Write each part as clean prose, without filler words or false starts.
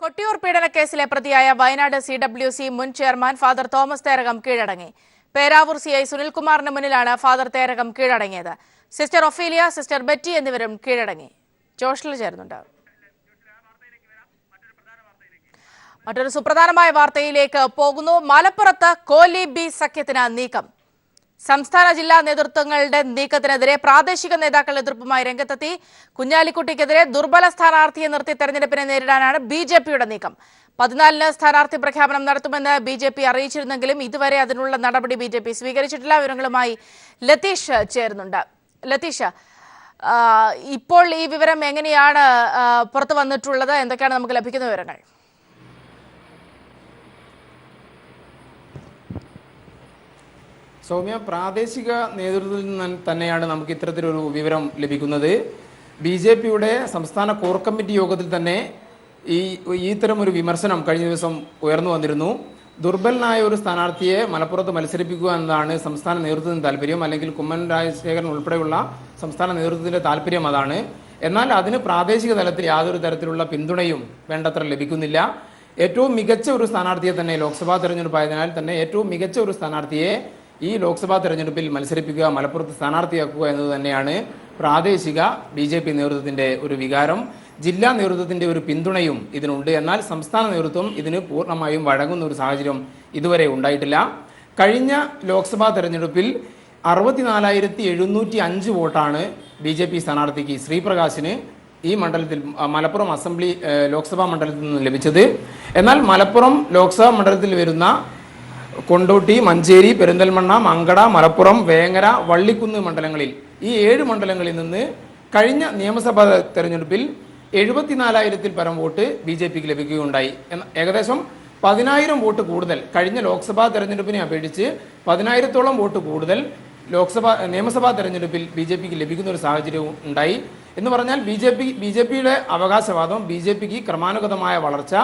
കൊട്ടിയൂർ പീഡനക്കേസിലെ പ്രതിയായ വയനാട് CWC മുൻ chairman father Thomas Therakam കീഴടങ്ങി. പേരാവൂർ CI സുനിൽകുമാറിന് മുന്നിലാണ് ഫാദർ തേരകം കീഴടങ്ങിയത്. സിസ്റ്റർ ഒഫീലിയ, സിസ്റ്റർ ബെറ്റി എന്നിവരും കീഴടങ്ങി. ജോഷ്ല ചേർന്നുണ്ട്. മറ്റൊരു സുപ്രധാനമായ വാർത്തയിലേക്ക് പോകുന്നു. മലപ്പുറത്ത് കോലി ബി സഖ്യത്തിന് നീക്കം. സംസ്ഥാന ജില്ലാ നേതൃത്വങ്ങളുടെ നീക്കത്തിനെതിരെ പ്രാദേശിക നേതാക്കൾ എതിർപ്പുമായി രംഗത്തെത്തി. കുഞ്ഞാലിക്കുട്ടിക്കെതിരെ ദുർബല സ്ഥാനാർത്ഥിയെ നിർത്തി തെരഞ്ഞെടുപ്പിനെ നേരിടാനാണ് BJPയുടെ നീക്കം. 14-ന് സ്ഥാനാർത്ഥി പ്രഖ്യാപനം നടത്തുമെന്ന് BJP അറിയിച്ചിരുന്നെങ്കിലും ഇതുവരെ അതിനുള്ള നടപടി BJP സ്വീകരിച്ചിട്ടില്ല. വിവരങ്ങളുമായി ലതീഷ് ചേരുന്നുണ്ട്. ലതീഷ്, ഇപ്പോൾ ഈ വിവരം എങ്ങനെയാണ് പുറത്തു വന്നിട്ടുള്ളത്? എന്തൊക്കെയാണ് നമുക്ക് ലഭിക്കുന്ന വിവരങ്ങൾ? സൗമ്യ, പ്രാദേശിക നേതൃത്വത്തിൽ നിന്ന് തന്നെയാണ് നമുക്ക് ഇത്തരത്തിലൊരു വിവരം ലഭിക്കുന്നത്. BJPയുടെ സംസ്ഥാന കോർ കമ്മിറ്റി യോഗത്തിൽ തന്നെ ഇത്തരമൊരു വിമർശനം കഴിഞ്ഞ ദിവസം ഉയർന്നു വന്നിരുന്നു. ദുർബലനായ ഒരു സ്ഥാനാർത്ഥിയെ മലപ്പുറത്ത് മത്സരിപ്പിക്കുക എന്നതാണ് സംസ്ഥാന നേതൃത്വത്തിന് താല്പര്യം, അല്ലെങ്കിൽ കുമ്മനം രാജശേഖരൻ ഉൾപ്പെടെയുള്ള സംസ്ഥാന നേതൃത്വത്തിൻ്റെ താല്പര്യം അതാണ്. എന്നാൽ അതിന് പ്രാദേശിക തലത്തിൽ യാതൊരു തരത്തിലുള്ള പിന്തുണയും വേണ്ടത്ര ലഭിക്കുന്നില്ല. ഏറ്റവും മികച്ച ഒരു സ്ഥാനാർത്ഥിയെ തന്നെ, ലോക്സഭാ തെരഞ്ഞെടുപ്പായതിനാൽ തന്നെ ഏറ്റവും മികച്ച ഒരു സ്ഥാനാർത്ഥിയെ ഈ ലോക്സഭാ തെരഞ്ഞെടുപ്പിൽ മത്സരിപ്പിക്കുക, മലപ്പുറത്ത് സ്ഥാനാർത്ഥിയാക്കുക എന്നത് തന്നെയാണ് പ്രാദേശിക BJP നേതൃത്വത്തിൻ്റെ ഒരു വികാരം. ജില്ലാ നേതൃത്വത്തിൻ്റെ ഒരു പിന്തുണയും ഇതിനുണ്ട്. എന്നാൽ സംസ്ഥാന നേതൃത്വം ഇതിന് പൂർണ്ണമായും വഴങ്ങുന്ന ഒരു സാഹചര്യം ഇതുവരെ ഉണ്ടായിട്ടില്ല. കഴിഞ്ഞ ലോക്സഭാ തെരഞ്ഞെടുപ്പിൽ 64,705 വോട്ടാണ് BJP സ്ഥാനാർത്ഥിക്ക് ശ്രീപ്രകാശിന് ഈ മണ്ഡലത്തിൽ, മലപ്പുറം അസംബ്ലി ലോക്സഭാ മണ്ഡലത്തിൽ നിന്ന് ലഭിച്ചത്. എന്നാൽ മലപ്പുറം ലോക്സഭാ മണ്ഡലത്തിൽ വരുന്ന കൊണ്ടോട്ടി, മഞ്ചേരി, പെരിന്തൽമണ്ണ, മങ്കട, മലപ്പുറം, വേങ്ങര, വള്ളിക്കുന്ന് മണ്ഡലങ്ങളിൽ, ഈ 7 മണ്ഡലങ്ങളിൽ നിന്ന് കഴിഞ്ഞ നിയമസഭാ തെരഞ്ഞെടുപ്പിൽ 74,000-ൽ പരം വോട്ട് BJPക്ക് ലഭിക്കുകയുണ്ടായി. ഏകദേശം 10,000 വോട്ട് കൂടുതൽ, കഴിഞ്ഞ ലോക്സഭാ തെരഞ്ഞെടുപ്പിനെ അപേക്ഷിച്ച് 10,000-ഓളം വോട്ട് കൂടുതൽ നിയമസഭാ തെരഞ്ഞെടുപ്പിൽ BJPക്ക് ലഭിക്കുന്ന ഒരു സാഹചര്യവും ഉണ്ടായി. എന്ന് പറഞ്ഞാൽ BJPയുടെ അവകാശവാദം BJPക്ക് ക്രമാനുഗതമായ വളർച്ച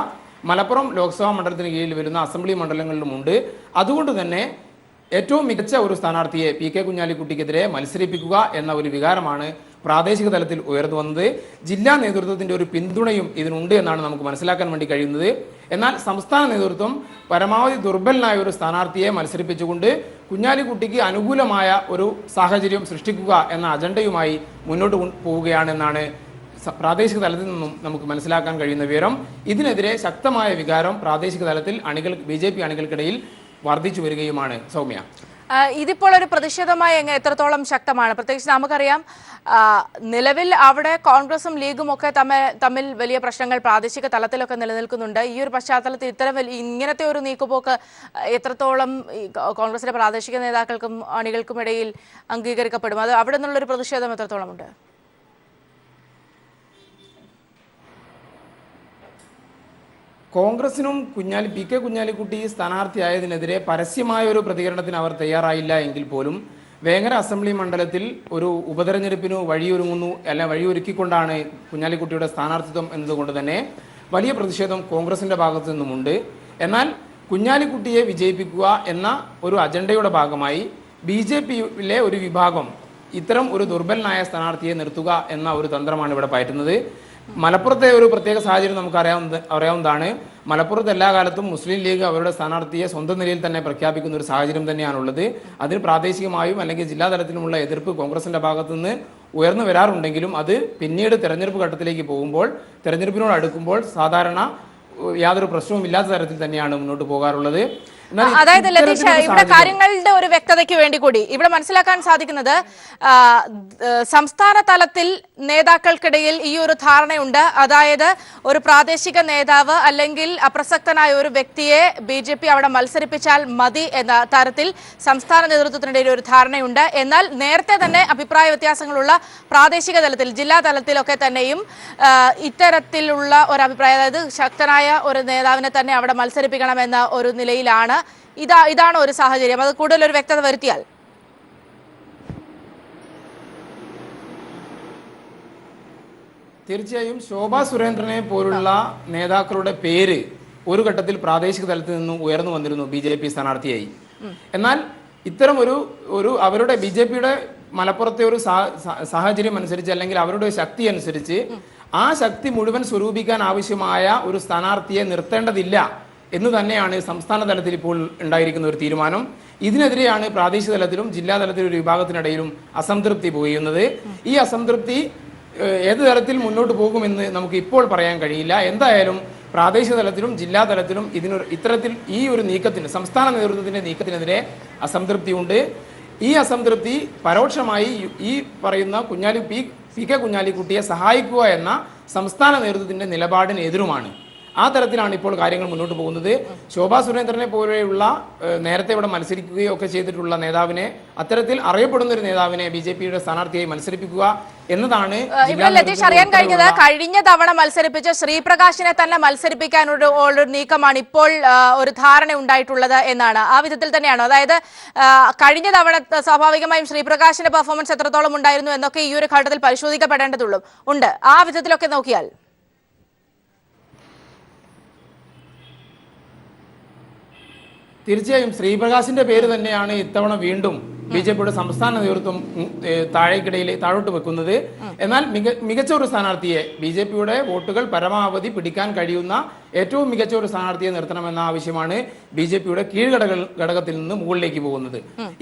മലപ്പുറം ലോക്സഭാ മണ്ഡലത്തിന് കീഴിൽ വരുന്ന അസംബ്ലി മണ്ഡലങ്ങളിലുമുണ്ട്. അതുകൊണ്ട് തന്നെ ഏറ്റവും മികച്ച ഒരു സ്ഥാനാർത്ഥിയെ PK കുഞ്ഞാലിക്കുട്ടിക്കെതിരെ മത്സരിപ്പിക്കുക എന്ന ഒരു വികാരമാണ് പ്രാദേശിക തലത്തിൽ ഉയർന്നു വന്നത്. ജില്ലാ നേതൃത്വത്തിൻ്റെ ഒരു പിന്തുണയും ഇതിനുണ്ട് എന്നാണ് നമുക്ക് മനസ്സിലാക്കാൻ വേണ്ടി കഴിയുന്നത്. എന്നാൽ സംസ്ഥാന നേതൃത്വം പരമാവധി ദുർബലനായ ഒരു സ്ഥാനാർത്ഥിയെ മത്സരിപ്പിച്ചുകൊണ്ട് കുഞ്ഞാലിക്കുട്ടിക്ക് അനുകൂലമായ ഒരു സാഹചര്യം സൃഷ്ടിക്കുക എന്ന അജണ്ടയുമായി മുന്നോട്ട് പോവുകയാണെന്നാണ് പ്രാദേശിക തലത്തിൽ നിന്നും നമുക്ക് മനസ്സിലാക്കാൻ കഴിയുന്ന വിവരം. ഇതിനെതിരെ ശക്തമായ വികാരം പ്രാദേശിക തലത്തിൽ BJP അണികൾക്കിടയിൽ വർദ്ധിച്ചു വരികയുമാണ്. സൗമ്യ, ഇതിപ്പോൾ ഒരു പ്രതിഷേധമായി എത്രത്തോളം ശക്തമാണ്? പ്രത്യേകിച്ച് നമുക്കറിയാം, നിലവിൽ അവിടെ കോൺഗ്രസും ലീഗും ഒക്കെ തമ്മിൽ വലിയ പ്രശ്നങ്ങൾ പ്രാദേശിക തലത്തിലൊക്കെ നിലനിൽക്കുന്നുണ്ട്. ഈ ഒരു പശ്ചാത്തലത്തിൽ ഇങ്ങനത്തെ ഒരു നീക്കുപോക്ക് എത്രത്തോളം കോൺഗ്രസിലെ പ്രാദേശിക നേതാക്കൾക്കും അണികൾക്കും ഇടയിൽ അംഗീകരിക്കപ്പെടും? അത് അവിടെ നിന്നുള്ളൊരു പ്രതിഷേധം എത്രത്തോളം ഉണ്ട്? കോൺഗ്രസിനും PK കുഞ്ഞാലിക്കുട്ടി സ്ഥാനാർത്ഥിയായതിനെതിരെ പരസ്യമായ ഒരു പ്രതികരണത്തിന് അവർ തയ്യാറായില്ല എങ്കിൽ പോലും വേങ്ങര അസംബ്ലി മണ്ഡലത്തിൽ ഒരു ഉപതെരഞ്ഞെടുപ്പിന് വഴിയൊരുക്കിക്കൊണ്ടാണ് കുഞ്ഞാലിക്കുട്ടിയുടെ സ്ഥാനാർത്ഥിത്വം എന്നതുകൊണ്ട് തന്നെ വലിയ പ്രതിഷേധം കോൺഗ്രസിൻ്റെ ഭാഗത്തു നിന്നുമുണ്ട്. എന്നാൽ കുഞ്ഞാലിക്കുട്ടിയെ വിജയിപ്പിക്കുക എന്ന ഒരു അജണ്ടയുടെ ഭാഗമായി BJPയിലെ ഒരു വിഭാഗം ഇത്തരം ഒരു ദുർബലനായ സ്ഥാനാർത്ഥിയെ നിർത്തുക എന്ന ഒരു തന്ത്രമാണ് ഇവിടെ പയറ്റുന്നത്. മലപ്പുറത്തെ ഒരു പ്രത്യേക സാഹചര്യം നമുക്ക് അറിയാവുന്നതാണ്. മലപ്പുറത്ത് എല്ലാ കാലത്തും മുസ്ലിം ലീഗ് അവരുടെ സ്ഥാനാർത്ഥിയെ സ്വന്തം നിലയിൽ തന്നെ പ്രഖ്യാപിക്കുന്ന ഒരു സാഹചര്യം തന്നെയാണുള്ളത്. അതിന് പ്രാദേശികമായും അല്ലെങ്കിൽ ജില്ലാ തലത്തിലുമുള്ള എതിർപ്പ് കോൺഗ്രസിൻ്റെ ഭാഗത്തുനിന്ന് ഉയർന്നു വരാറുണ്ടെങ്കിലും അത് പിന്നീട് തെരഞ്ഞെടുപ്പ് ഘട്ടത്തിലേക്ക് പോകുമ്പോൾ, തെരഞ്ഞെടുപ്പിനോട് അടുക്കുമ്പോൾ സാധാരണ യാതൊരു പ്രശ്നവും ഇല്ലാത്ത തരത്തിൽ തന്നെയാണ് മുന്നോട്ട് പോകാറുള്ളത്. അതായത് ലതീഷ, ഇവിടെ കാര്യങ്ങളുടെ ഒരു വ്യക്തതയ്ക്ക് വേണ്ടി കൂടി ഇവിടെ മനസ്സിലാക്കാൻ സാധിക്കുന്നത്, സംസ്ഥാന തലത്തിൽ നേതാക്കൾക്കിടയിൽ ഈ ഒരു ധാരണയുണ്ട്. അതായത് ഒരു പ്രാദേശിക നേതാവ് അല്ലെങ്കിൽ അപ്രസക്തനായ ഒരു വ്യക്തിയെ BJP അവിടെ മത്സരിപ്പിച്ചാൽ മതി എന്ന തരത്തിൽ സംസ്ഥാന നേതൃത്വത്തിനിടയിൽ ഒരു ധാരണയുണ്ട്. എന്നാൽ നേരത്തെ തന്നെ അഭിപ്രായ വ്യത്യാസങ്ങളുള്ള പ്രാദേശിക തലത്തിൽ, ജില്ലാ തലത്തിലൊക്കെ തന്നെയും ഇത്തരത്തിലുള്ള ഒരു അഭിപ്രായം, അതായത് ശക്തനായ ഒരു നേതാവിനെ തന്നെ അവിടെ മത്സരിപ്പിക്കണമെന്ന ഒരു നിലയിലാണ്. ഇതാണ് ഒരു സാഹചര്യം. അത് കൂടുതലൊരു വ്യക്തത വരുത്തിയാൽ. തീർച്ചയായും ശോഭാ സുരേന്ദ്രനെ പോലുള്ള നേതാക്കളുടെ പേര് ഒരു ഘട്ടത്തിൽ പ്രാദേശിക തലത്തിൽ നിന്നും ഉയർന്നു വന്നിരുന്നു BJP സ്ഥാനാർത്ഥിയായി. എന്നാൽ ഇത്തരം അവരുടെ BJPയുടെ മലപ്പുറത്തെ ഒരു സാഹചര്യം അനുസരിച്ച് അല്ലെങ്കിൽ അവരുടെ ശക്തി അനുസരിച്ച് ആ ശക്തി മുഴുവൻ സ്വരൂപിക്കാൻ ആവശ്യമായ ഒരു സ്ഥാനാർത്ഥിയെ നിർത്തേണ്ടതില്ല എന്ന് തന്നെയാണ് സംസ്ഥാന തലത്തിൽ ഇപ്പോൾ ഉണ്ടായിരിക്കുന്ന ഒരു തീരുമാനം. ഇതിനെതിരെയാണ് പ്രാദേശിക തലത്തിലും ജില്ലാ തലത്തിലും ഒരു വിഭാഗത്തിനിടയിലും അസംതൃപ്തി പോയുന്നത്. ഈ അസംതൃപ്തി ഏത് തരത്തിൽ മുന്നോട്ട് പോകുമെന്ന് നമുക്ക് ഇപ്പോൾ പറയാൻ കഴിയില്ല. എന്തായാലും പ്രാദേശിക തലത്തിലും ജില്ലാ തലത്തിലും ഇത്തരത്തിൽ ഈ ഒരു നീക്കത്തിന്, സംസ്ഥാന നേതൃത്വത്തിന്റെ നീക്കത്തിനെതിരെ അസംതൃപ്തിയുണ്ട്. ഈ അസംതൃപ്തി പരോക്ഷമായി ഈ പറയുന്ന പി കെ കുഞ്ഞാലിക്കുട്ടിയെ സഹായിക്കുക എന്ന സംസ്ഥാന നേതൃത്വത്തിന്റെ നിലപാടിന് എതിരുമാണ്. ആ തരത്തിലാണ് ഇപ്പോൾ കാര്യങ്ങൾ മുന്നോട്ട് പോകുന്നത്. ശോഭാ സുരേന്ദ്രനെ പോലെയുള്ള നേരത്തെ ഇവിടെ മത്സരിക്കുകയോ ഒക്കെ ചെയ്തിട്ടുള്ള നേതാവിനെ, അത്തരത്തിൽ അറിയപ്പെടുന്ന ഒരു നേതാവിനെ ബിജെപിയുടെ സ്ഥാനാർത്ഥിയായി മത്സരിപ്പിക്കുക എന്നതാണ് ലതീഷ് അറിയാൻ കഴിഞ്ഞത്. കഴിഞ്ഞ തവണ മത്സരിപ്പിച്ച ശ്രീപ്രകാശിനെ തന്നെ മത്സരിപ്പിക്കാനുള്ള ഒരു നീക്കമാണ് ഇപ്പോൾ ഒരു ധാരണ ഉണ്ടായിട്ടുള്ളത് എന്നാണ്. ആ വിധത്തിൽ തന്നെയാണോ? അതായത് കഴിഞ്ഞ തവണ സ്വാഭാവികമായും ശ്രീപ്രകാശിന്റെ പെർഫോമൻസ് എത്രത്തോളം ഉണ്ടായിരുന്നു എന്നൊക്കെ ഈ ഒരു ഘട്ടത്തിൽ പരിശോധിക്കപ്പെടേണ്ടതുള്ളൂ ഉണ്ട്. ആ വിധത്തിലൊക്കെ നോക്കിയാൽ തീർച്ചയായും ശ്രീപ്രകാശിന്റെ പേര് തന്നെയാണ് ഇത്തവണ വീണ്ടും ബിജെപിയുടെ സംസ്ഥാന നേതൃത്വം താഴോട്ട് വെക്കുന്നത്. എന്നാൽ മികച്ച ഒരു സ്ഥാനാർത്ഥിയെ, ബിജെപിയുടെ വോട്ടുകൾ പരമാവധി പിടിക്കാൻ കഴിയുന്ന ഏറ്റവും മികച്ച ഒരു സ്ഥാനാർത്ഥിയെ നിർത്തണമെന്ന ആവശ്യമാണ് ബിജെപിയുടെ ഘടകത്തിൽ നിന്ന് മുകളിലേക്ക് പോകുന്നത്.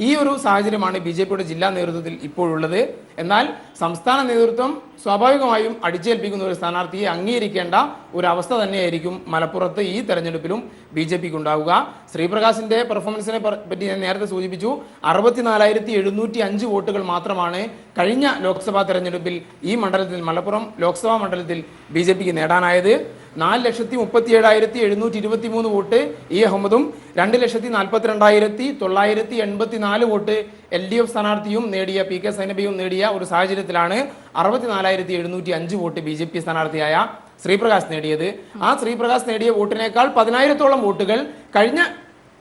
ഈ ഒരു സാഹചര്യമാണ് ബിജെപിയുടെ ജില്ലാ നേതൃത്വത്തിൽ ഇപ്പോഴുള്ളത്. എന്നാൽ സംസ്ഥാന നേതൃത്വം സ്വാഭാവികമായും അടിച്ചേൽപ്പിക്കുന്ന ഒരു സ്ഥാനാർത്ഥിയെ അംഗീകരിക്കേണ്ട ഒരു അവസ്ഥ തന്നെയായിരിക്കും മലപ്പുറത്ത് ഈ തെരഞ്ഞെടുപ്പിലും ബിജെപിക്ക് ഉണ്ടാവുക. ശ്രീപ്രകാശിന്റെ പെർഫോമൻസിനെ പറ്റി ഞാൻ നേരത്തെ സൂചിപ്പിച്ചു. 64,705 വോട്ടുകൾ മാത്രമാണ് കഴിഞ്ഞ ലോക്സഭാ തെരഞ്ഞെടുപ്പിൽ ഈ മണ്ഡലത്തിൽ, മലപ്പുറം ലോക്സഭാ മണ്ഡലത്തിൽ ബിജെപിക്ക് നേടാനായത്. 4,37,723 വോട്ട് ഇ അഹമ്മദും 2,42,984 വോട്ട് LDF സ്ഥാനാർത്ഥിയും നേടിയ പി കെ സൈനബയും നേടിയ ഒരു സാഹചര്യത്തിലാണ് 64,705 വോട്ട് ബിജെപി സ്ഥാനാർത്ഥിയായ ശ്രീപ്രകാശ് നേടിയത്. ആ ശ്രീപ്രകാശ് നേടിയ വോട്ടിനേക്കാൾ 10,000-ഓളം വോട്ടുകൾ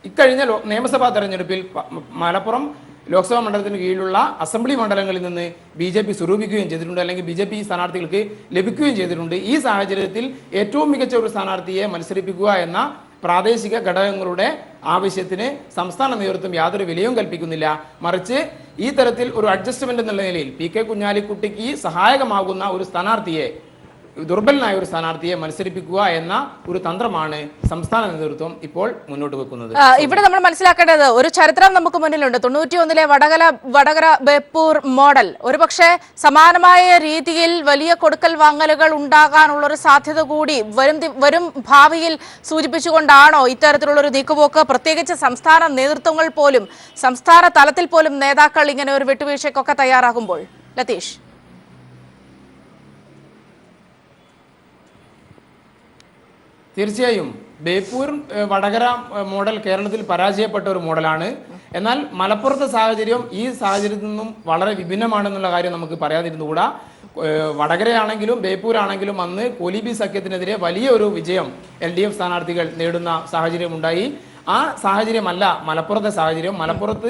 ഇക്കഴിഞ്ഞ നിയമസഭാ തെരഞ്ഞെടുപ്പിൽ മലപ്പുറം ലോക്സഭാ മണ്ഡലത്തിന് കീഴിലുള്ള അസംബ്ലി മണ്ഡലങ്ങളിൽ നിന്ന് ബിജെപി സ്വരൂപിക്കുകയും ചെയ്തിട്ടുണ്ട്, അല്ലെങ്കിൽ ബിജെപി സ്ഥാനാർത്ഥികൾക്ക് ലഭിക്കുകയും ചെയ്തിട്ടുണ്ട്. ഈ സാഹചര്യത്തിൽ ഏറ്റവും മികച്ച ഒരു സ്ഥാനാർത്ഥിയെ മത്സരിപ്പിക്കുക എന്ന പ്രാദേശിക ഘടകങ്ങളുടെ ആവശ്യത്തിന് സംസ്ഥാന നേതൃത്വം യാതൊരു വിലയും കൽപ്പിക്കുന്നില്ല. മറിച്ച് ഈ തരത്തിൽ ഒരു അഡ്ജസ്റ്റ്മെന്റ് എന്നുള്ള നിലയിൽ പി കെ കുഞ്ഞാലിക്കുട്ടിക്ക് സഹായകമാകുന്ന ഒരു സ്ഥാനാർത്ഥിയെ, ദുർബലനായ ഒരു സ്ഥാനാർത്ഥിയെ മത്സരിപ്പിക്കുക എന്ന ഒരു തന്ത്രമാണ് സംസ്ഥാന നേതൃത്വം ഇപ്പോൾ മുന്നോട്ട് വെക്കുന്നത്. ഇവിടെ നമ്മൾ മനസ്സിലാക്കേണ്ടത് ഒരു ചരിത്രം നമുക്ക് മുന്നിലുണ്ട്. 91-ലെ വടകര ബേപ്പൂർ മോഡൽ ഒരുപക്ഷെ സമാനമായ രീതിയിൽ വലിയ കൊടുക്കൽ വാങ്ങലുകൾ ഉണ്ടാകാനുള്ള ഒരു സാധ്യത കൂടി വരും ഭാവിയിൽ സൂചിപ്പിച്ചുകൊണ്ടാണോ ഇത്തരത്തിലുള്ള ഒരു നീക്കുപോക്ക്? പ്രത്യേകിച്ച് സംസ്ഥാന നേതൃത്വങ്ങൾ പോലും, സംസ്ഥാന തലത്തിൽ പോലും നേതാക്കൾ ഇങ്ങനെ ഒരു വിട്ടുവീഴ്ചയ്ക്കൊക്കെ തയ്യാറാകുമ്പോൾ. ലതീഷ്, തീർച്ചയായും ബേപ്പൂർ വടകര മോഡൽ കേരളത്തിൽ പരാജയപ്പെട്ട ഒരു മോഡലാണ്. എന്നാൽ മലപ്പുറത്തെ സാഹചര്യം ഈ സാഹചര്യത്തിൽ നിന്നും വളരെ വിഭിന്നമാണെന്നുള്ള കാര്യം നമുക്ക് പറയാതിരുന്നുകൂടാ. വടകരയാണെങ്കിലും ബേപ്പൂരാണെങ്കിലും അന്ന് കോലീബി സഖ്യത്തിനെതിരെ വലിയ ഒരു വിജയം LDF സ്ഥാനാർത്ഥികൾ നേടുന്ന സാഹചര്യമുണ്ടായി. ആ സാഹചര്യമല്ല മലപ്പുറത്തെ സാഹചര്യം. മലപ്പുറത്ത്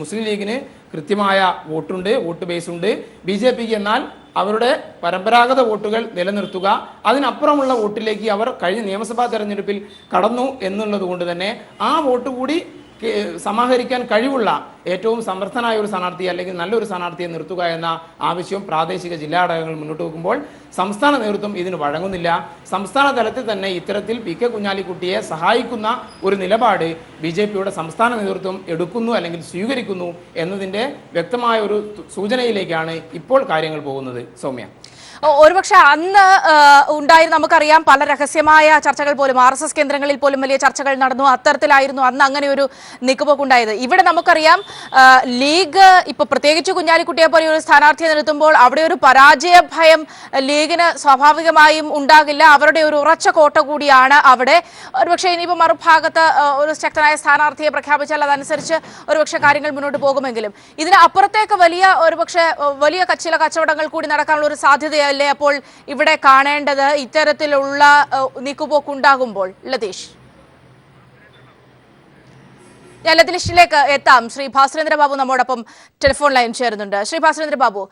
മുസ്ലിം ലീഗിന് കൃത്യമായ വോട്ട് ബേസ് ഉണ്ട്. ബിജെപിക്ക് എന്നാൽ അവരുടെ പരമ്പരാഗത വോട്ടുകൾ നിലനിർത്തുക, അതിനപ്പുറമുള്ള വോട്ടിലേക്ക് അവർ കഴിഞ്ഞ നിയമസഭാ തെരഞ്ഞെടുപ്പിൽ കടന്നു എന്നുള്ളത് കൊണ്ട് തന്നെ ആ വോട്ട് കൂടി സമാഹരിക്കാൻ കഴിവുള്ള ഏറ്റവും സമർത്ഥനായ ഒരു സ്ഥാനാർത്ഥിയെ, അല്ലെങ്കിൽ നല്ലൊരു സ്ഥാനാർത്ഥിയെ നിർത്തുക എന്ന ആവശ്യം പ്രാദേശിക ജില്ലാ ഘടകങ്ങൾ മുന്നോട്ട് വെക്കുമ്പോൾ സംസ്ഥാന നേതൃത്വം ഇതിന് വഴങ്ങുന്നില്ല. സംസ്ഥാന തലത്തിൽ തന്നെ ഇത്തരത്തിൽ പി കെ കുഞ്ഞാലിക്കുട്ടിയെ സഹായിക്കുന്ന ഒരു നിലപാട് ബിജെപിയുടെ സംസ്ഥാന നേതൃത്വം എടുക്കുന്നു അല്ലെങ്കിൽ സ്വീകരിക്കുന്നു എന്നതിൻ്റെ വ്യക്തമായ ഒരു സൂചനയിലേക്കാണ് ഇപ്പോൾ കാര്യങ്ങൾ പോകുന്നത്. സൗമ്യ, ഒരുപക്ഷെ അന്ന് ഉണ്ടായിരുന്നു, നമുക്കറിയാം, പല രഹസ്യമായ ചർച്ചകൾ പോലും RSS കേന്ദ്രങ്ങളിൽ പോലും വലിയ ചർച്ചകൾ നടന്നു. അത്തരത്തിലായിരുന്നു അന്ന് അങ്ങനെ ഒരു നീക്കുപോക്കുണ്ടായത്. ഇവിടെ നമുക്കറിയാം ലീഗ് ഇപ്പൊ പ്രത്യേകിച്ച് കുഞ്ഞാലിക്കുട്ടിയെ പോലെ ഒരു സ്ഥാനാർത്ഥിയെ നിർത്തുമ്പോൾ അവിടെ ഒരു പരാജയ ഭയം ലീഗിന് സ്വാഭാവികമായും ഉണ്ടാകില്ല. അവരുടെ ഒരു ഉറച്ച കോട്ട കൂടിയാണ് അവിടെ. ഒരുപക്ഷെ ഇനിയിപ്പോൾ മറുഭാഗത്ത് ഒരു ശക്തനായ സ്ഥാനാർത്ഥിയെ പ്രഖ്യാപിച്ചാൽ അതനുസരിച്ച് ഒരുപക്ഷെ കാര്യങ്ങൾ മുന്നോട്ട് പോകുമെങ്കിലും ഇതിന് അപ്പുറത്തേക്ക് വലിയ ചില കച്ചവടങ്ങൾ കൂടി നടക്കാനുള്ള ഒരു സാധ്യതയല്ലേ അപ്പോൾ ഇവിടെ കാണേണ്ടത് ഇത്തരത്തിലുള്ള നീക്കുപോക്കുണ്ടാകുമ്പോൾ? ലതീഷ്, ഞാൻ ലതീഷിലേക്ക് എത്താം. ശ്രീ ഭാസ്കരേന്ദ്ര ബാബു നമ്മോടൊപ്പം ടെലിഫോൺ ലൈൻ ചേരുന്നുണ്ട്. ശ്രീ ഭാസ്കരേന്ദ്ര ബാബു,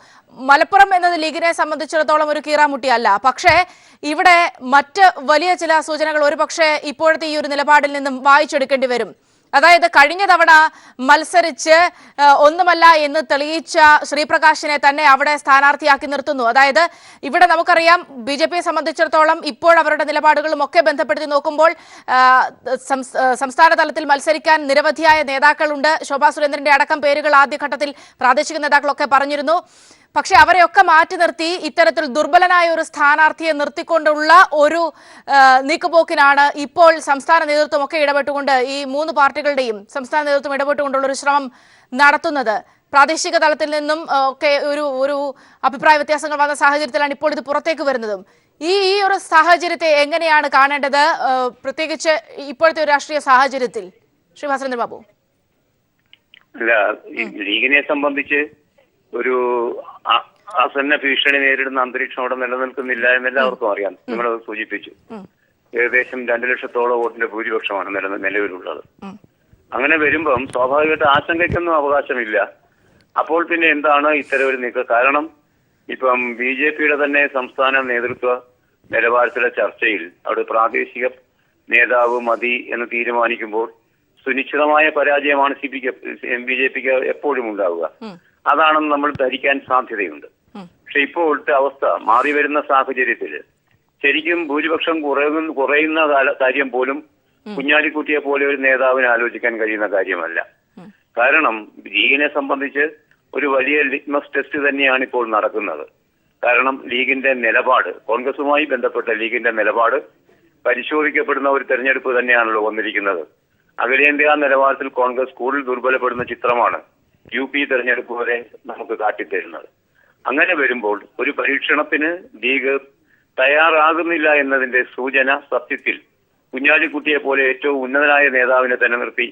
മലപ്പുറം എന്നത് ലീഗിനെ സംബന്ധിച്ചിടത്തോളം ഒരു കീറാമുട്ടിയല്ല, പക്ഷേ ഇവിടെ മറ്റ് വലിയ ചില സൂചനകൾ ഒരുപക്ഷെ ഇപ്പോഴത്തെ ഈ ഒരു നിലപാടിൽ നിന്നും വായിച്ചെടുക്കേണ്ടി വരും. അതായത് കഴിഞ്ഞ തവണ മത്സരിച്ച് ഒന്നുമല്ല എന്ന് തെളിയിച്ച ശ്രീപ്രകാശിനെ തന്നെ അവിടെ സ്ഥാനാർത്ഥിയാക്കി നിർത്തുന്നു. അതായത് ഇവിടെ നമുക്കറിയാം BJPയെ സംബന്ധിച്ചിടത്തോളം ഇപ്പോൾ അവരുടെ നിലപാടുകളും ഒക്കെ ബന്ധപ്പെടുത്തി നോക്കുമ്പോൾ സംസ്ഥാന തലത്തിൽ മത്സരിക്കാൻ നിരവധിയായ നേതാക്കളുണ്ട്. ശോഭാ സുരേന്ദ്രന്റെ അടക്കം പേരുകൾ ആദ്യഘട്ടത്തിൽ പ്രാദേശിക നേതാക്കളൊക്കെ പറഞ്ഞിരുന്നു. പക്ഷെ അവരെയൊക്കെ മാറ്റി നിർത്തി ഇത്തരത്തിൽ ദുർബലനായ ഒരു സ്ഥാനാർത്ഥിയെ നിർത്തിക്കൊണ്ടുള്ള ഒരു നീക്കുപോക്കിനാണ് ഇപ്പോൾ സംസ്ഥാന നേതൃത്വം ഒക്കെ ഇടപെട്ടുകൊണ്ട് ഈ മൂന്ന് പാർട്ടികളുടെയും സംസ്ഥാന നേതൃത്വം ഇടപെട്ടുകൊണ്ടുള്ള ഒരു ശ്രമം നടത്തുന്നത്. പ്രാദേശിക തലത്തിൽ നിന്നും ഒക്കെ ഒരു അഭിപ്രായ വ്യത്യാസങ്ങൾ വന്ന സാഹചര്യത്തിലാണ് ഇപ്പോൾ ഇത് പുറത്തേക്ക് വരുന്നതും. ഈ ഒരു സാഹചര്യത്തെ എങ്ങനെയാണ് കാണേണ്ടത്, പ്രത്യേകിച്ച് ഇപ്പോഴത്തെ ഒരു രാഷ്ട്രീയ സാഹചര്യത്തിൽ? ശ്രീ ഭാസ്കരൻ ബാബു. അല്ല, ലീഗിനെ സംബന്ധിച്ച് ഒരു ആസന്ന ഭീഷണി നേരിടുന്ന അന്തരീക്ഷം അവിടെ നിലനിൽക്കുന്നില്ല എന്നെല്ലാവർക്കും അറിയാം. നിങ്ങളത് സൂചിപ്പിച്ചു. ഏകദേശം 2 ലക്ഷത്തോളം വോട്ടിന്റെ ഭൂരിപക്ഷമാണ് നിലവിലുള്ളത്. അങ്ങനെ വരുമ്പം സ്വാഭാവികമായിട്ട് ആശങ്കയ്ക്കൊന്നും അവകാശമില്ല. അപ്പോൾ പിന്നെ എന്താണ് ഇത്തരം ഒരു നീക്കം? കാരണം ഇപ്പം BJPയുടെ തന്നെ സംസ്ഥാന നേതൃത്വ നിലവാരത്തിലെ ചർച്ചയിൽ അവിടെ പ്രാദേശിക നേതാവ് മതി എന്ന് തീരുമാനിക്കുമ്പോൾ സുനിശ്ചിതമായ പരാജയമാണ് BJPക്ക് എപ്പോഴും ഉണ്ടാവുക. അതാണെന്ന് നമ്മൾ ധരിക്കാൻ സാധ്യതയുണ്ട്. പക്ഷെ ഇപ്പോഴത്തെ അവസ്ഥ മാറി വരുന്ന സാഹചര്യത്തിൽ ശരിക്കും ഭൂരിപക്ഷം കുറയുന്ന കാര്യം പോലും കുഞ്ഞാലിക്കുട്ടിയെ പോലെ ഒരു നേതാവിന് ആലോചിക്കാൻ കഴിയുന്ന കാര്യമല്ല. കാരണം ലീഗിനെ സംബന്ധിച്ച് ഒരു വലിയ ലിറ്റ്മസ് ടെസ്റ്റ് തന്നെയാണ് ഇപ്പോൾ നടക്കുന്നത്. കാരണം ലീഗിന്റെ നിലപാട്, കോൺഗ്രസുമായി ബന്ധപ്പെട്ട ലീഗിന്റെ നിലപാട് പരിശോധിക്കപ്പെടുന്ന ഒരു തെരഞ്ഞെടുപ്പ് തന്നെയാണല്ലോ വന്നിരിക്കുന്നത്. അഖിലേന്ത്യാ നിലവാരത്തിൽ കോൺഗ്രസ് കൂടുതൽ ദുർബലപ്പെടുന്ന ചിത്രമാണ് UP തെരഞ്ഞെടുപ്പ് വരെ നമുക്ക് കാട്ടിത്തരുന്നത്. അങ്ങനെ വരുമ്പോൾ ഒരു പരീക്ഷണത്തിന് ലീഗ് തയ്യാറാകുന്നില്ല എന്നതിന്റെ സൂചന സത്യത്തിൽ കുഞ്ഞാലിക്കുട്ടിയെ പോലെ ഏറ്റവും ഉന്നതനായ നേതാവിനെ തന്നെ നിർത്തി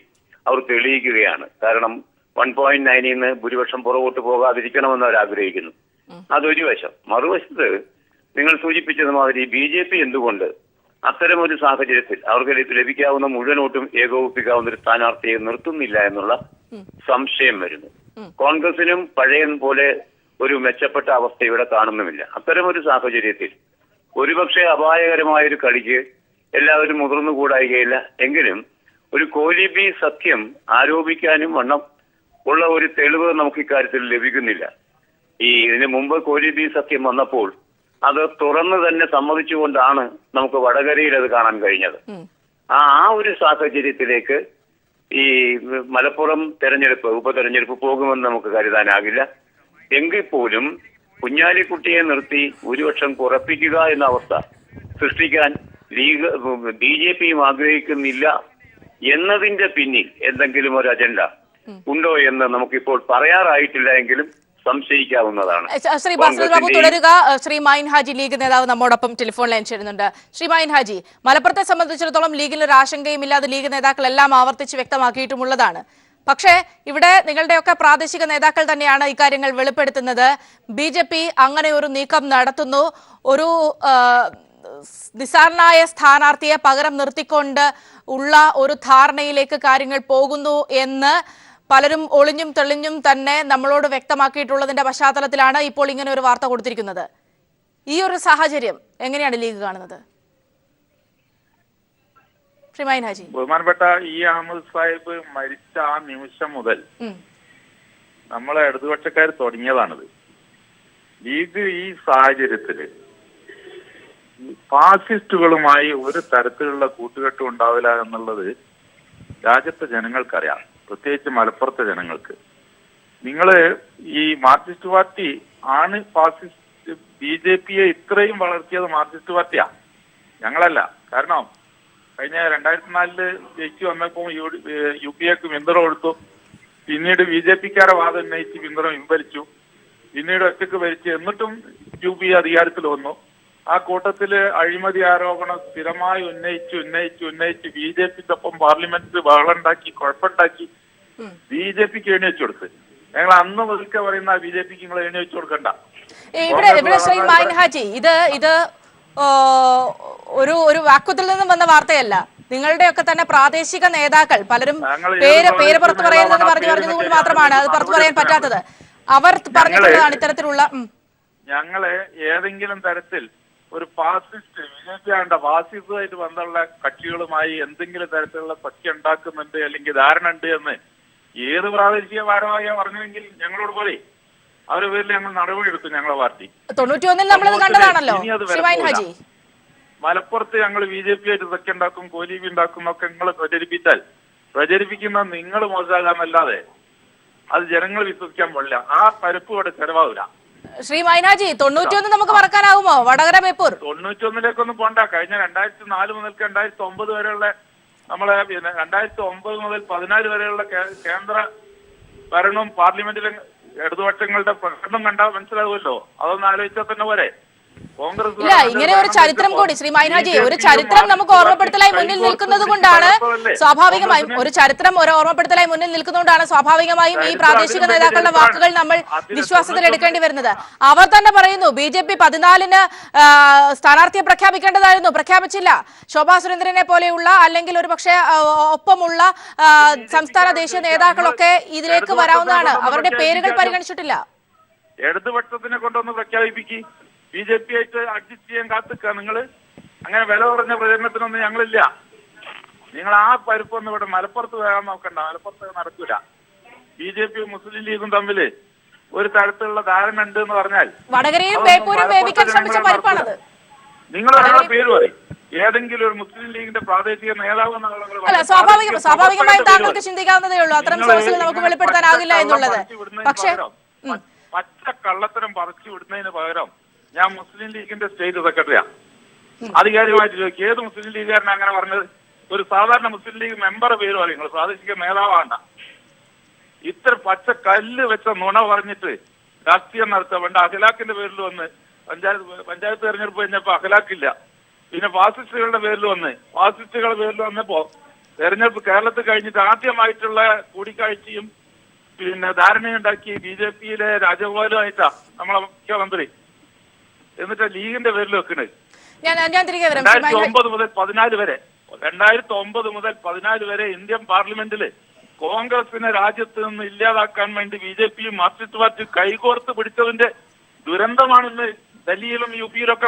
അവർ തെളിയിക്കുകയാണ്. കാരണം 1.9 നിന്ന് ഭൂരിപക്ഷം പുറകോട്ട് പോകാതിരിക്കണമെന്ന് അവർ ആഗ്രഹിക്കുന്നു. അതൊരു വശം. മറുവശത്ത് നിങ്ങൾ സൂചിപ്പിച്ചതുമാതിരി BJP എന്തുകൊണ്ട് അത്തരമൊരു സാഹചര്യത്തിൽ അവർക്ക് ലഭിക്കാവുന്ന മുഴുവൻ വോട്ടും ഏകോപിപ്പിക്കാവുന്ന ഒരു സ്ഥാനാർത്ഥിയെ നിർത്തുന്നില്ല എന്നുള്ള സംശയം വരുന്നു. കോൺഗ്രസിനും പഴയ പോലെ ഒരു മെച്ചപ്പെട്ട അവസ്ഥ ഇവിടെ കാണുന്നുമില്ല. അത്തരമൊരു സാഹചര്യത്തിൽ ഒരുപക്ഷെ അപായകരമായ ഒരു കളിക്ക് എല്ലാവരും മുതിർന്നുകൂടായികയില്ല. എങ്കിലും ഒരു കോലി സഖ്യം ആരോപിക്കാനും വണ്ണം ഉള്ള ഒരു തെളിവ് നമുക്ക് ഇക്കാര്യത്തിൽ ലഭിക്കുന്നില്ല. ഇതിനു മുമ്പ് കോലി സഖ്യം വന്നപ്പോൾ അത് തുറന്നു തന്നെ സമ്മതിച്ചുകൊണ്ടാണ് നമുക്ക് വടകരയിൽ അത് കാണാൻ കഴിഞ്ഞത്. ആ ഒരു സാഹചര്യത്തിലേക്ക് ഈ മലപ്പുറം ഉപതെരഞ്ഞെടുപ്പ് പോകുമെന്ന് നമുക്ക് കരുതാനാകില്ല. എങ്കിൽ പോലും കുഞ്ഞാലിക്കുട്ടിയെ നിർത്തി ഭൂരിപക്ഷം കുറപ്പിക്കുക എന്ന അവസ്ഥ സൃഷ്ടിക്കാൻ BJPയും ആഗ്രഹിക്കുന്നില്ല എന്നതിന്റെ പിന്നിൽ എന്തെങ്കിലും ഒരു അജണ്ട ഉണ്ടോ എന്ന് നമുക്കിപ്പോൾ പറയാറായിട്ടില്ല എങ്കിലും സംശയിക്കാവുന്നതാണ്. ശ്രീ ഭാസ്കർ ബാബു തുടരുക. ശ്രീ മൈൻ ഹാജി ലീഗ് നേതാവ് നമ്മോടൊപ്പം ടെലിഫോൺ ലൈൻ ചേരുന്നുണ്ട്. ശ്രീ മൈൻ ഹാജി, മലപ്പുറത്തെ സംബന്ധിച്ചിടത്തോളം ലീഗിൽ ഒരു ആശങ്കയും ഇല്ലാതെ ലീഗ് നേതാക്കളെല്ലാം ആവർത്തിച്ച് വ്യക്തമാക്കിയിട്ടുമുള്ളതാണ്. പക്ഷേ ഇവിടെ നിങ്ങളുടെയൊക്കെ പ്രാദേശിക നേതാക്കൾ തന്നെയാണ് ഇക്കാര്യങ്ങൾ വെളിപ്പെടുത്തുന്നത്. BJP അങ്ങനെ ഒരു നീക്കം നടത്തുന്നു, ഒരു നിസാരനായ സ്ഥാനാർത്ഥിയെ പകരം നിർത്തിക്കൊണ്ട് ഉള്ള ഒരു ധാരണയിലേക്ക് കാര്യങ്ങൾ പോകുന്നു എന്ന് പലരും ഒളിഞ്ഞും തെളിഞ്ഞും തന്നെ നമ്മളോട് വ്യക്തമാക്കിയിട്ടുള്ളതിന്റെ പശ്ചാത്തലത്തിലാണ് ഇപ്പോൾ ഇങ്ങനെ ഒരു വാർത്ത കൊടുത്തിരിക്കുന്നത്. ഈ ഒരു സാഹചര്യം എങ്ങനെയാണ് ലീഗ് കാണുന്നത്? ശ്രീമൈൻ ഹാജി. ബഹുമാനപ്പെട്ട അഹമ്മദ് സാഹിബ് മരിച്ച ആ നിമിഷം മുതൽ നമ്മളെ ഇടതുപക്ഷക്കാർ തുടങ്ങിയതാണിത്. ലീഗ് ഈ സാഹചര്യത്തില് ഫാസിസ്റ്റുകളുമായി ഒരു തരത്തിലുള്ള കൂട്ടുകെട്ടും ഉണ്ടാവില്ല എന്നുള്ളത് രാജ്യത്തെ ജനങ്ങൾക്കറിയാം, പ്രത്യേകിച്ച് മലപ്പുറത്തെ ജനങ്ങൾക്ക്. നിങ്ങള് ഈ മാർക്സിസ്റ്റ് പാർട്ടി ആണ് ഫാസിസ്റ്റ് BJPയെ ഇത്രയും വളർത്തിയത് മാർക്സിസ്റ്റ് പാർട്ടിയാ, ഞങ്ങളല്ല. കാരണം കഴിഞ്ഞ 2004 ജയിച്ചു വന്നപ്പോൾ UPAക്ക് പിന്തുണ കൊടുത്തു. പിന്നീട് BJPക്കാരെ വാദം ഉന്നയിച്ച് പിന്തുണ പിൻവലിച്ചു. പിന്നീട് ഒറ്റക്ക് ഭരിച്ചു. എന്നിട്ടും UPA അധികാരത്തിൽ വന്നു. ആ കൂട്ടത്തില് അഴിമതി ആരോപണം സ്ഥിരമായി ഉന്നയിച്ച് BJPക്ക് ഒപ്പം പാർലമെന്റിൽ ബഹളുണ്ടാക്കി, കുഴപ്പമുണ്ടാക്കി BJPക്ക് എഴുന്നേച്ചു കൊടുത്ത്. ഞങ്ങൾ അന്ന് മുതൽക്കെ പറയുന്ന BJPക്ക് നിങ്ങൾ എഴുന്നേച്ചു കൊടുക്കണ്ട. ഇവിടെ ശ്രീ മൈൻ ഹാജി, ഇത് ഒരു വാക്യത്തിൽ നിന്നും വന്ന വാർത്തയല്ല. നിങ്ങളുടെയൊക്കെ തന്നെ പ്രാദേശിക നേതാക്കൾ പലരും പേര് പുറത്തു പറയരുതെന്ന് പറഞ്ഞതുകൊണ്ട് മാത്രമാണ് അത് പുറത്തു പറയാൻ പറ്റാത്തത്. അവർ പറഞ്ഞിട്ടുള്ളതാണ് ഇത്തരത്തിലുള്ള. ഞങ്ങളെ ഏതെങ്കിലും തരത്തിൽ ഒരു ഫാസിസ്റ്റ് BJP ആണ്ട ഫാസിസമായിട്ട് ബന്ധമുള്ള കക്ഷികളുമായി എന്തെങ്കിലും തരത്തിലുള്ള സഖ്യം ഉണ്ടാക്കുന്നുണ്ട് അല്ലെങ്കിൽ ധാരണ ഉണ്ട് എന്ന് ഏത് പ്രാദേശിക ഭാരവാഹിയാ പറഞ്ഞെങ്കിൽ ഞങ്ങളോട് പറയും. അവരുടെ പേരിൽ ഞങ്ങൾ നടപടിയെടുത്തു. ഞങ്ങളെ പാർട്ടി 91 നമ്മൾ കണ്ടതാണല്ലോ മലപ്പുറത്ത് ഞങ്ങൾ BJP ആയിട്ട് സഖ്യം ഉണ്ടാക്കും, കോലീബി ഉണ്ടാക്കും എന്നൊക്കെ നിങ്ങൾ പ്രചരിപ്പിക്കുന്ന നിങ്ങൾ മോശമാകാന്നല്ലാതെ അത് ജനങ്ങൾ വിശ്വസിക്കാൻ പാടില്ല. ആ പരപ്പ് ഇവിടെ ചെലവാവില്ല. ശ്രീ മൈനാജി 91 നമുക്ക് മറക്കാനാവുമോ? വടകര ബേപ്പൂർ 91ലേക്കൊന്നും പോണ്ട. കഴിഞ്ഞ 2004 മുതൽ 2009 വരെയുള്ള നമ്മളെ 2009 മുതൽ 14 വരെയുള്ള കേന്ദ്ര ഭരണവും പാർലമെന്റിലെ ഇടതുപക്ഷങ്ങളുടെ പ്രകടനം കണ്ടാൽ മനസ്സിലാവുമല്ലോ. അതൊന്ന് ആലോചിച്ചാൽ തന്നെ പോരെ. കോൺഗ്രസ് ഇല്ല, ഇങ്ങനെ ഒരു ചരിത്രം കൂടി ശ്രീ മൈനാജി, ഒരു ചരിത്രം നമുക്ക് ഓർമ്മപ്പെടുത്തലായി മുന്നിൽ നിൽക്കുന്നത് കൊണ്ടാണ് സ്വാഭാവികമായും സ്വാഭാവികമായും ഈ പ്രാദേശിക നേതാക്കളുടെ വാക്കുകൾ നമ്മൾ വിശ്വാസത്തിൽ എടുക്കേണ്ടി വരുന്നത്. അവർ തന്നെ പറയുന്നു BJP 14-ന് സ്ഥാനാർത്ഥിയെ പ്രഖ്യാപിക്കേണ്ടതായിരുന്നു, പ്രഖ്യാപിച്ചില്ല. ശോഭാ സുരേന്ദ്രനെ പോലെയുള്ള അല്ലെങ്കിൽ ഒരു പക്ഷേ ഒപ്പമുള്ള സംസ്ഥാന ദേശീയ നേതാക്കളൊക്കെ ഇതിലേക്ക് വരാവുന്നതാണ്. അവരുടെ പേരുകൾ പരിഗണിച്ചിട്ടില്ല. ഇടതുപക്ഷത്തിനെ കൊണ്ടൊന്ന് പ്രഖ്യാപിപ്പിക്കും. BJP ആയിട്ട് അഡ്ജസ്റ്റ് ചെയ്യാൻ കാത്തിക്കുക. നിങ്ങൾ അങ്ങനെ വില കുറഞ്ഞ പ്രചരണത്തിനൊന്നും ഞങ്ങളില്ല. നിങ്ങൾ ആ പരിപ്പൊന്നും ഇവിടെ മലപ്പുറത്ത് വേഗം നോക്കണ്ട. മലപ്പുറത്ത് നടക്കൂല. BJP-യും മുസ്ലിം ലീഗും തമ്മിൽ ഒരു തരത്തിലുള്ള ധാരണ ഉണ്ട് എന്ന് പറഞ്ഞാൽ നിങ്ങൾ ഒരാളെ പേര് പറയും. ഏതെങ്കിലും ഒരു മുസ്ലിം ലീഗിന്റെ പ്രാദേശിക നേതാവ് സ്വാഭാവികമായും താങ്കൾക്ക് ചിന്തിക്കാവുന്നതേ ഉള്ളൂ. അത്തരം സോഴ്സുകൾ നമുക്ക് വെളിപ്പെടുത്താനാകില്ല എന്നുള്ളത്. പക്ഷേ പച്ച കള്ളത്തരം പറിച്ചു വിടുന്നതിന് പകരം ഞാൻ മുസ്ലിം ലീഗിന്റെ സ്റ്റേറ്റ് സെക്രട്ടറിയാ. ആധികാരികമായിട്ട് ചോദിക്കും, ഏത് മുസ്ലിം ലീഗുകാരനാണ് അങ്ങനെ പറഞ്ഞത്? ഒരു സാധാരണ മുസ്ലിം ലീഗ് മെമ്പറെ പേര് പറയും, നിങ്ങൾ പ്രാദേശിക നേതാവാണ്ട. ഇത്ര പച്ച കല്ല് വെച്ച നുണ പറഞ്ഞിട്ട് രാഷ്ട്രീയം നടത്തുക വേണ്ട. അഖിലാഖിന്റെ പേരിൽ വന്ന് പഞ്ചായത്ത് തെരഞ്ഞെടുപ്പ് കഴിഞ്ഞപ്പോ അഖിലാഖില്ല. പിന്നെ ഫാസിസ്റ്റുകളുടെ പേരിൽ വന്നപ്പോ തെരഞ്ഞെടുപ്പ് കേരളത്തിൽ കഴിഞ്ഞിട്ട് ആദ്യമായിട്ടുള്ള കൂടിക്കാഴ്ചയും പിന്നെ ധാരണയുണ്ടാക്കി BJP-യിലെ രാജഗോപാലുമായിട്ടാ നമ്മളെ മുഖ്യമന്ത്രി. എന്നിട്ട് ലീഗിന്റെ പേരിൽ വെക്കണത് 2009 മുതൽ 14 വരെ ഇന്ത്യൻ പാർലമെന്റില് കോൺഗ്രസിനെ രാജ്യത്ത് നിന്ന് ഇല്ലാതാക്കാൻ വേണ്ടി BJP-യും മാർക്സിസ്റ്റ് പാർട്ടി കൈകോർത്ത് പിടിച്ചതിന്റെ ദുരന്തമാണെന്ന് ഡൽഹിയിലും UP-യിലൊക്കെ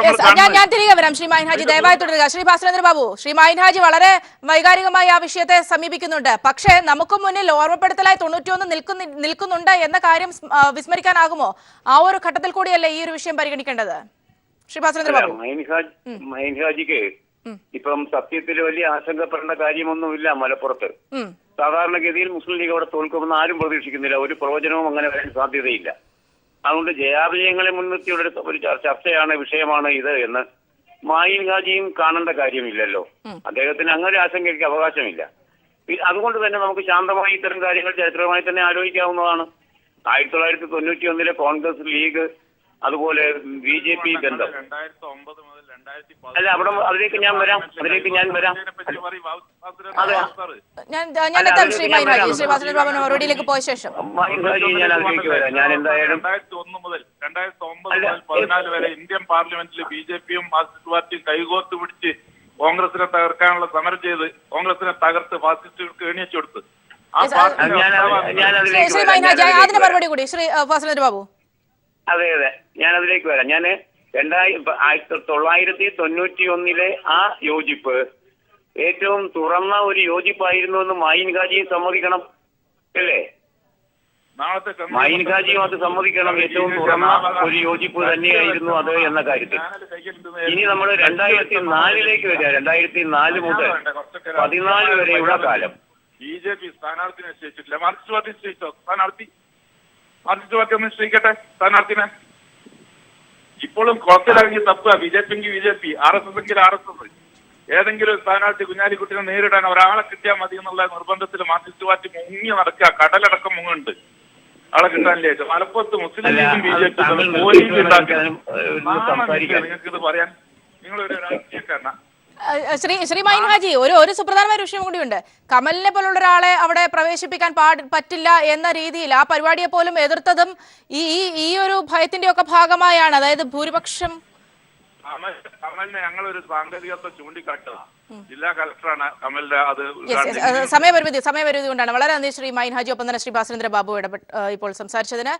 ഞാൻ തിരികെ വരാം. ശ്രീ മൈൻഹാജി ദയവായി തുടരുക. ശ്രീ ഭാസ്കരേന്ദ്ര ബാബു, ശ്രീ മൈൻഹാജി വളരെ വൈകാരികമായി ആ വിഷയത്തെ സമീപിക്കുന്നുണ്ട്. പക്ഷേ നമുക്ക് മുന്നിൽ ഓർമ്മപ്പെടുത്തലായി 91 നിൽക്കുന്നുണ്ട് എന്ന കാര്യം വിസ്മരിക്കാനാകുമോ? ആ ഒരു ഘട്ടത്തിൽ കൂടിയല്ലേ ഈ ഒരു വിഷയം പരിഗണിക്കേണ്ടത്? ശ്രീ ഭാസ്കരേന്ദ്ര ബാബു, മൈൻഹാജിക്ക് ഇപ്പം സത്യത്തിൽ വലിയ ആശങ്കപ്പെടേണ്ട കാര്യമൊന്നുമില്ല. മലപ്പുറത്ത് സാധാരണഗതിയിൽ മുസ്ലിം ലീഗ് അവിടെ തോൽക്കുമെന്ന് ആരും പ്രതീക്ഷിക്കുന്നില്ല. ഒരു പ്രവചനവും അങ്ങനെ വരാൻ സാധ്യതയില്ല. അതുകൊണ്ട് ജയാപജയങ്ങളെ മുൻനിർത്തിയുള്ള ഒരു ചർച്ചയാണ്, വിഷയമാണ് ഇത് എന്ന് മായിൻ ഹാജിയും കാണേണ്ട കാര്യമില്ലല്ലോ. അദ്ദേഹത്തിന് അങ്ങനെ ആശങ്കയ്ക്ക് അവകാശമില്ല. അതുകൊണ്ട് തന്നെ നമുക്ക് ശാന്തമായി ഇത്തരം കാര്യങ്ങൾ ചരിത്രമായി തന്നെ ആലോചിക്കാവുന്നതാണ്. 1991 കോൺഗ്രസ് ലീഗ് അതുപോലെ BJP ബന്ധം അല്ല, അവിടെ അതിലേക്ക് ഞാൻ വരാം. അതെ, ശ്രീ ഭാസ്കരേന്ദ്ര ബാബു മറുപടിയിലേക്ക് പോയ ശേഷം ഞാൻ അതിലേക്ക് വരാം. ഞാൻ എന്തായാലും 2001 മുതൽ 14 വരെ ഇന്ത്യൻ പാർലമെന്റിൽ BJP-യും മാർക്സിസ്റ്റ് പാർട്ടിയും കൈകോർത്ത് പിടിച്ച് കോൺഗ്രസിനെ തകർക്കാനുള്ള സമരം ചെയ്ത് കോൺഗ്രസിനെ തകർത്ത് ഫാസിസ്റ്റുകൾക്ക് എണീച്ചു കൊടുത്ത് മറുപടി കൂടി ശ്രീ ഭാസ്കരേന്ദ്ര ബാബു. അതെ, ഞാൻ അതിലേക്ക് വരാം. ഞാൻ 1991 ആ യോജിപ്പ് ഏറ്റവും തുറന്ന ഒരു യോജിപ്പായിരുന്നു എന്ന് മായിൻ ഹാജിയും സമ്മതിക്കണം, അല്ലേ? മായിൻ ഹാജിയും അത് സമ്മതിക്കണം. ഏറ്റവും തുറന്ന ഒരു യോജിപ്പ് തന്നെയായിരുന്നു അത് എന്ന കാര്യത്തിൽ. ഇനി നമ്മൾ 2004 വരിക. 2004 മുതൽ 14 വരെയുള്ള കാലം BJP സ്ഥാനാർത്ഥിനെ നിശ്ചയിച്ചിട്ടില്ല. മാർക്സിസ്റ്റ് പാർട്ടി നിശ്ചയിച്ചോ സ്ഥാനാർത്ഥി? മാർക്സിസ്റ്റ് പാർട്ടി ഒന്ന് നിശ്ചയിക്കട്ടെ സ്ഥാനാർത്ഥിനെ. ഇപ്പോഴും കുറച്ചിലിറങ്ങി തപ്പുക. BJP, RSS RSS. ഏതെങ്കിലും സ്ഥാനാർത്ഥി കുഞ്ഞാലിക്കുട്ടിനെ നേരിടാൻ ഒരാളെ കിട്ടിയാൽ മതി എന്നുള്ള നിർബന്ധത്തിൽ മാർക്സിസ്റ്റ് പാർട്ടി മുങ്ങി നടക്കുക. കടലടക്കം മുങ്ങുണ്ട്. ആളെ കിട്ടാനില്ലേ? മലപ്പുറത്ത് മുസ്ലിം ലീഗും BJP നിങ്ങൾക്ക് ഇത് പറയാൻ നിങ്ങളൊരു രാഷ്ട്രീയക്കാരനാ? ശ്രീ മൈൻഹാജി, ഒരു സുപ്രധാനമായ വിഷയം കൂടിയുണ്ട്. കമലിനെ പോലുള്ള ഒരാളെ അവിടെ പ്രവേശിപ്പിക്കാൻ പറ്റില്ല എന്ന രീതിയിൽ ആ പരിപാടിയെ പോലും എതിർത്തതും ഈ ഒരു ഭയത്തിന്റെ ഒക്കെ ഭാഗമായാണ്. അതായത് ഭൂരിപക്ഷം കമലിനെ ഞങ്ങളൊരു സാങ്കേതികത്വം ചൂണ്ടിക്കാട്ടുക. ജില്ലാ കളക്ടറാണ് കമലിന്റെ അത് സമയപരിമിതി കൊണ്ടാണ്. വളരെ നന്ദി ശ്രീ മൈൻഹാജി. ഒപ്പം തന്നെ ശ്രീ ഭാസ്കരേന്ദ്ര ബാബു ഇപ്പോൾ സംസാരിച്ചതിന്.